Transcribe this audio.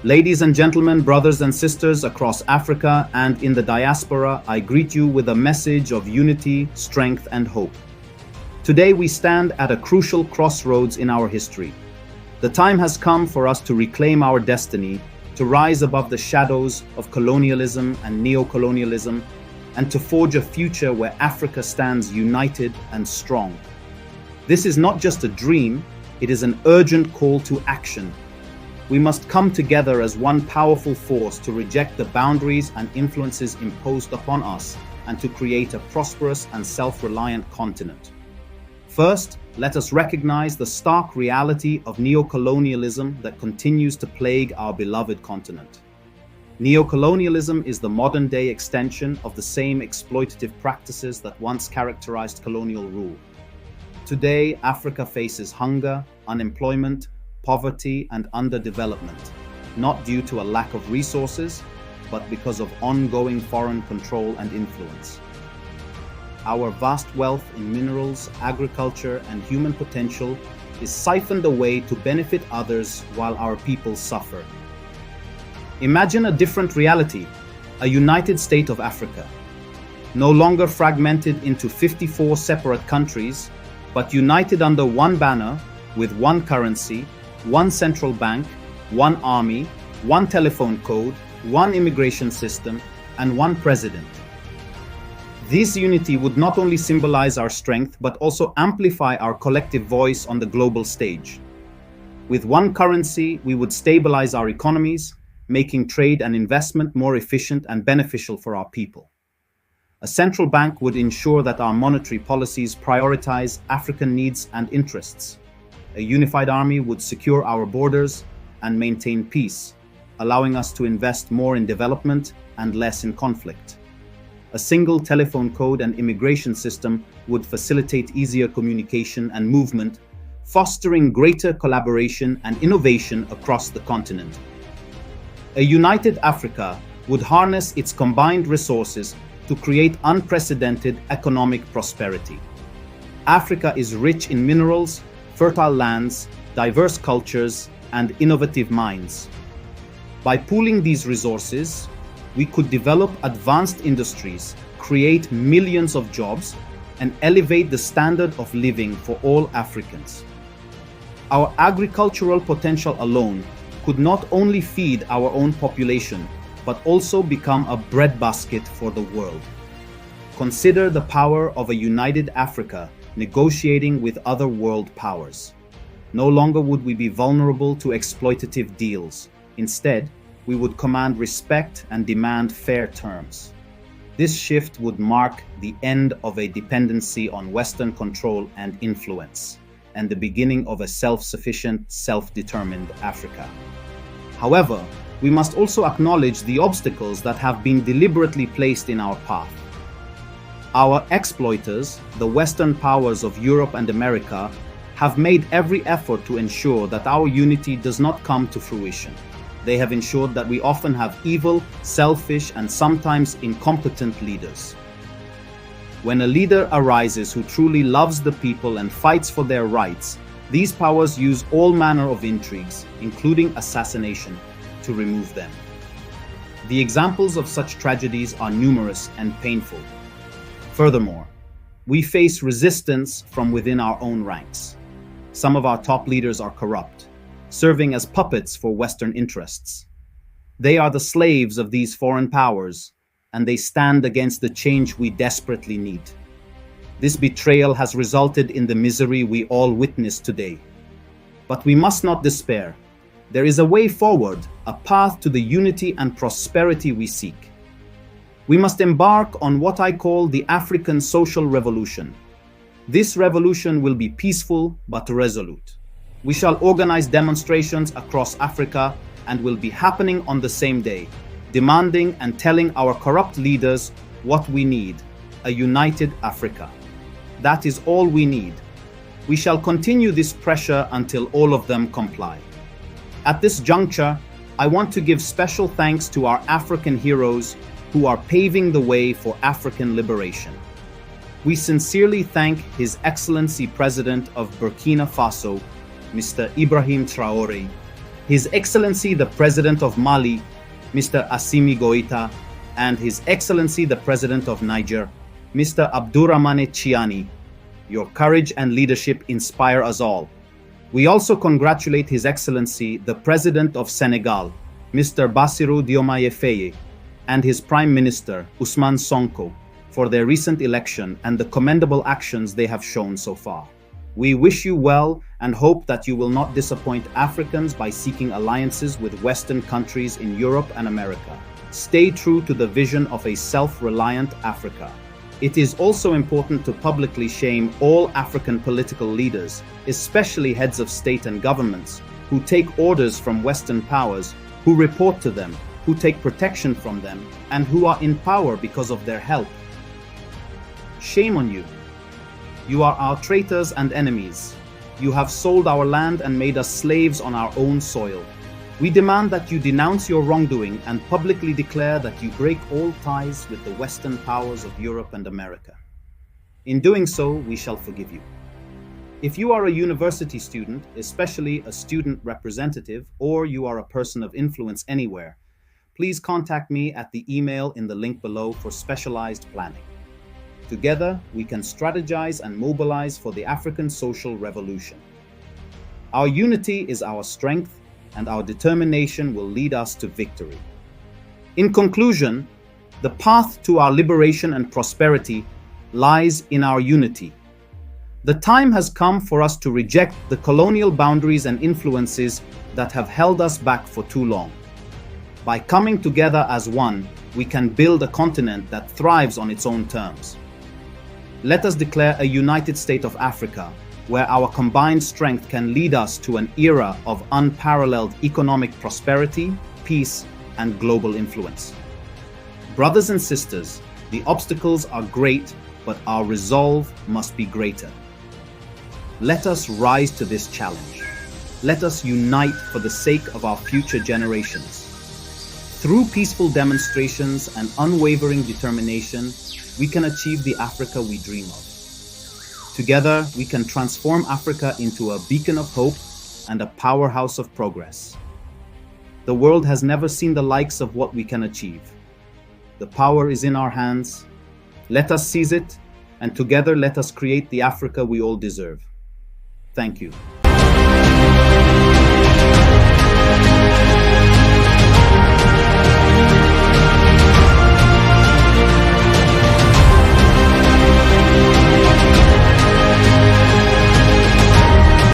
Ladies and gentlemen, brothers and sisters across Africa and in the diaspora, I greet you with a message of unity, strength, and hope. Today we stand at a crucial crossroads in our history. The time has come for us to reclaim our destiny, to rise above the shadows of colonialism and neocolonialism, and to forge a future where Africa stands united and strong. This is not just a dream, it is an urgent call to action. We must come together as one powerful force to reject the boundaries and influences imposed upon us and to create a prosperous and self-reliant continent. First, let us recognize the stark reality of neocolonialism that continues to plague our beloved continent. Neocolonialism is the modern-day extension of the same exploitative practices that once characterized colonial rule. Today, Africa faces hunger, unemployment, poverty, and underdevelopment, not due to a lack of resources, but because of ongoing foreign control and influence. Our vast wealth in minerals, agriculture, and human potential is siphoned away to benefit others while our people suffer. Imagine a different reality, a united state of Africa, no longer fragmented into 54 separate countries, but united under one banner with one currency, one central bank, one army, one telephone code, one immigration system, and one president. This unity would not only symbolize our strength, but also amplify our collective voice on the global stage. With one currency, we would stabilize our economies, making trade and investment more efficient and beneficial for our people. A central bank would ensure that our monetary policies prioritize African needs and interests. A unified army would secure our borders and maintain peace, allowing us to invest more in development and less in conflict. A single telephone code and immigration system would facilitate easier communication and movement, fostering greater collaboration and innovation across the continent. A united Africa would harness its combined resources to create unprecedented economic prosperity. Africa is rich in minerals, fertile lands, diverse cultures, and innovative minds. By pooling these resources, we could develop advanced industries, create millions of jobs, and elevate the standard of living for all Africans. Our agricultural potential alone could not only feed our own population, but also become a breadbasket for the world. Consider the power of a united Africa negotiating with other world powers. No longer would we be vulnerable to exploitative deals. Instead, we would command respect and demand fair terms. This shift would mark the end of a dependency on Western control and influence, and the beginning of a self-sufficient, self-determined Africa. However, we must also acknowledge the obstacles that have been deliberately placed in our path. Our exploiters, the Western powers of Europe and America, have made every effort to ensure that our unity does not come to fruition. They have ensured that we often have evil, selfish, and sometimes incompetent leaders. When a leader arises who truly loves the people and fights for their rights, these powers use all manner of intrigues, including assassination, to remove them. The examples of such tragedies are numerous and painful. Furthermore, we face resistance from within our own ranks. Some of our top leaders are corrupt, serving as puppets for Western interests. They are the slaves of these foreign powers, and they stand against the change we desperately need. This betrayal has resulted in the misery we all witness today. But we must not despair. There is a way forward, a path to the unity and prosperity we seek. We must embark on what I call the African social revolution. This revolution will be peaceful but resolute. We shall organize demonstrations across Africa and will be happening on the same day, demanding and telling our corrupt leaders what we need: a united Africa. That is all we need. We shall continue this pressure until all of them comply. At this juncture, I want to give special thanks to our African heroes who are paving the way for African liberation. We sincerely thank His Excellency President of Burkina Faso, Mr. Ibrahim Traoré, His Excellency the President of Mali, Mr. Assimi Goïta, and His Excellency the President of Niger, Mr. Abdourahmane Chiani. Your courage and leadership inspire us all. We also congratulate His Excellency the President of Senegal, Mr. Bassirou Diomaye Faye, and his Prime Minister, Ousmane Sonko, for their recent election and the commendable actions they have shown so far. We wish you well and hope that you will not disappoint Africans by seeking alliances with Western countries in Europe and America. Stay true to the vision of a self-reliant Africa. It is also important to publicly shame all African political leaders, especially heads of state and governments, who take orders from Western powers, who report to them, who take protection from them, and who are in power because of their help. Shame on you. You are our traitors and enemies. You have sold our land and made us slaves on our own soil. We demand that you denounce your wrongdoing and publicly declare that you break all ties with the Western powers of Europe and America. In doing so, we shall forgive you. If you are a university student, especially a student representative, or you are a person of influence anywhere, please contact me at the email in the link below for specialized planning. Together, we can strategize and mobilize for the African social revolution. Our unity is our strength, and our determination will lead us to victory. In conclusion, the path to our liberation and prosperity lies in our unity. The time has come for us to reject the colonial boundaries and influences that have held us back for too long. By coming together as one, we can build a continent that thrives on its own terms. Let us declare a united state of Africa, where our combined strength can lead us to an era of unparalleled economic prosperity, peace, and global influence. Brothers and sisters, the obstacles are great, but our resolve must be greater. Let us rise to this challenge. Let us unite for the sake of our future generations. Through peaceful demonstrations and unwavering determination, we can achieve the Africa we dream of. Together, we can transform Africa into a beacon of hope and a powerhouse of progress. The world has never seen the likes of what we can achieve. The power is in our hands. Let us seize it, and together let us create the Africa we all deserve. Thank you.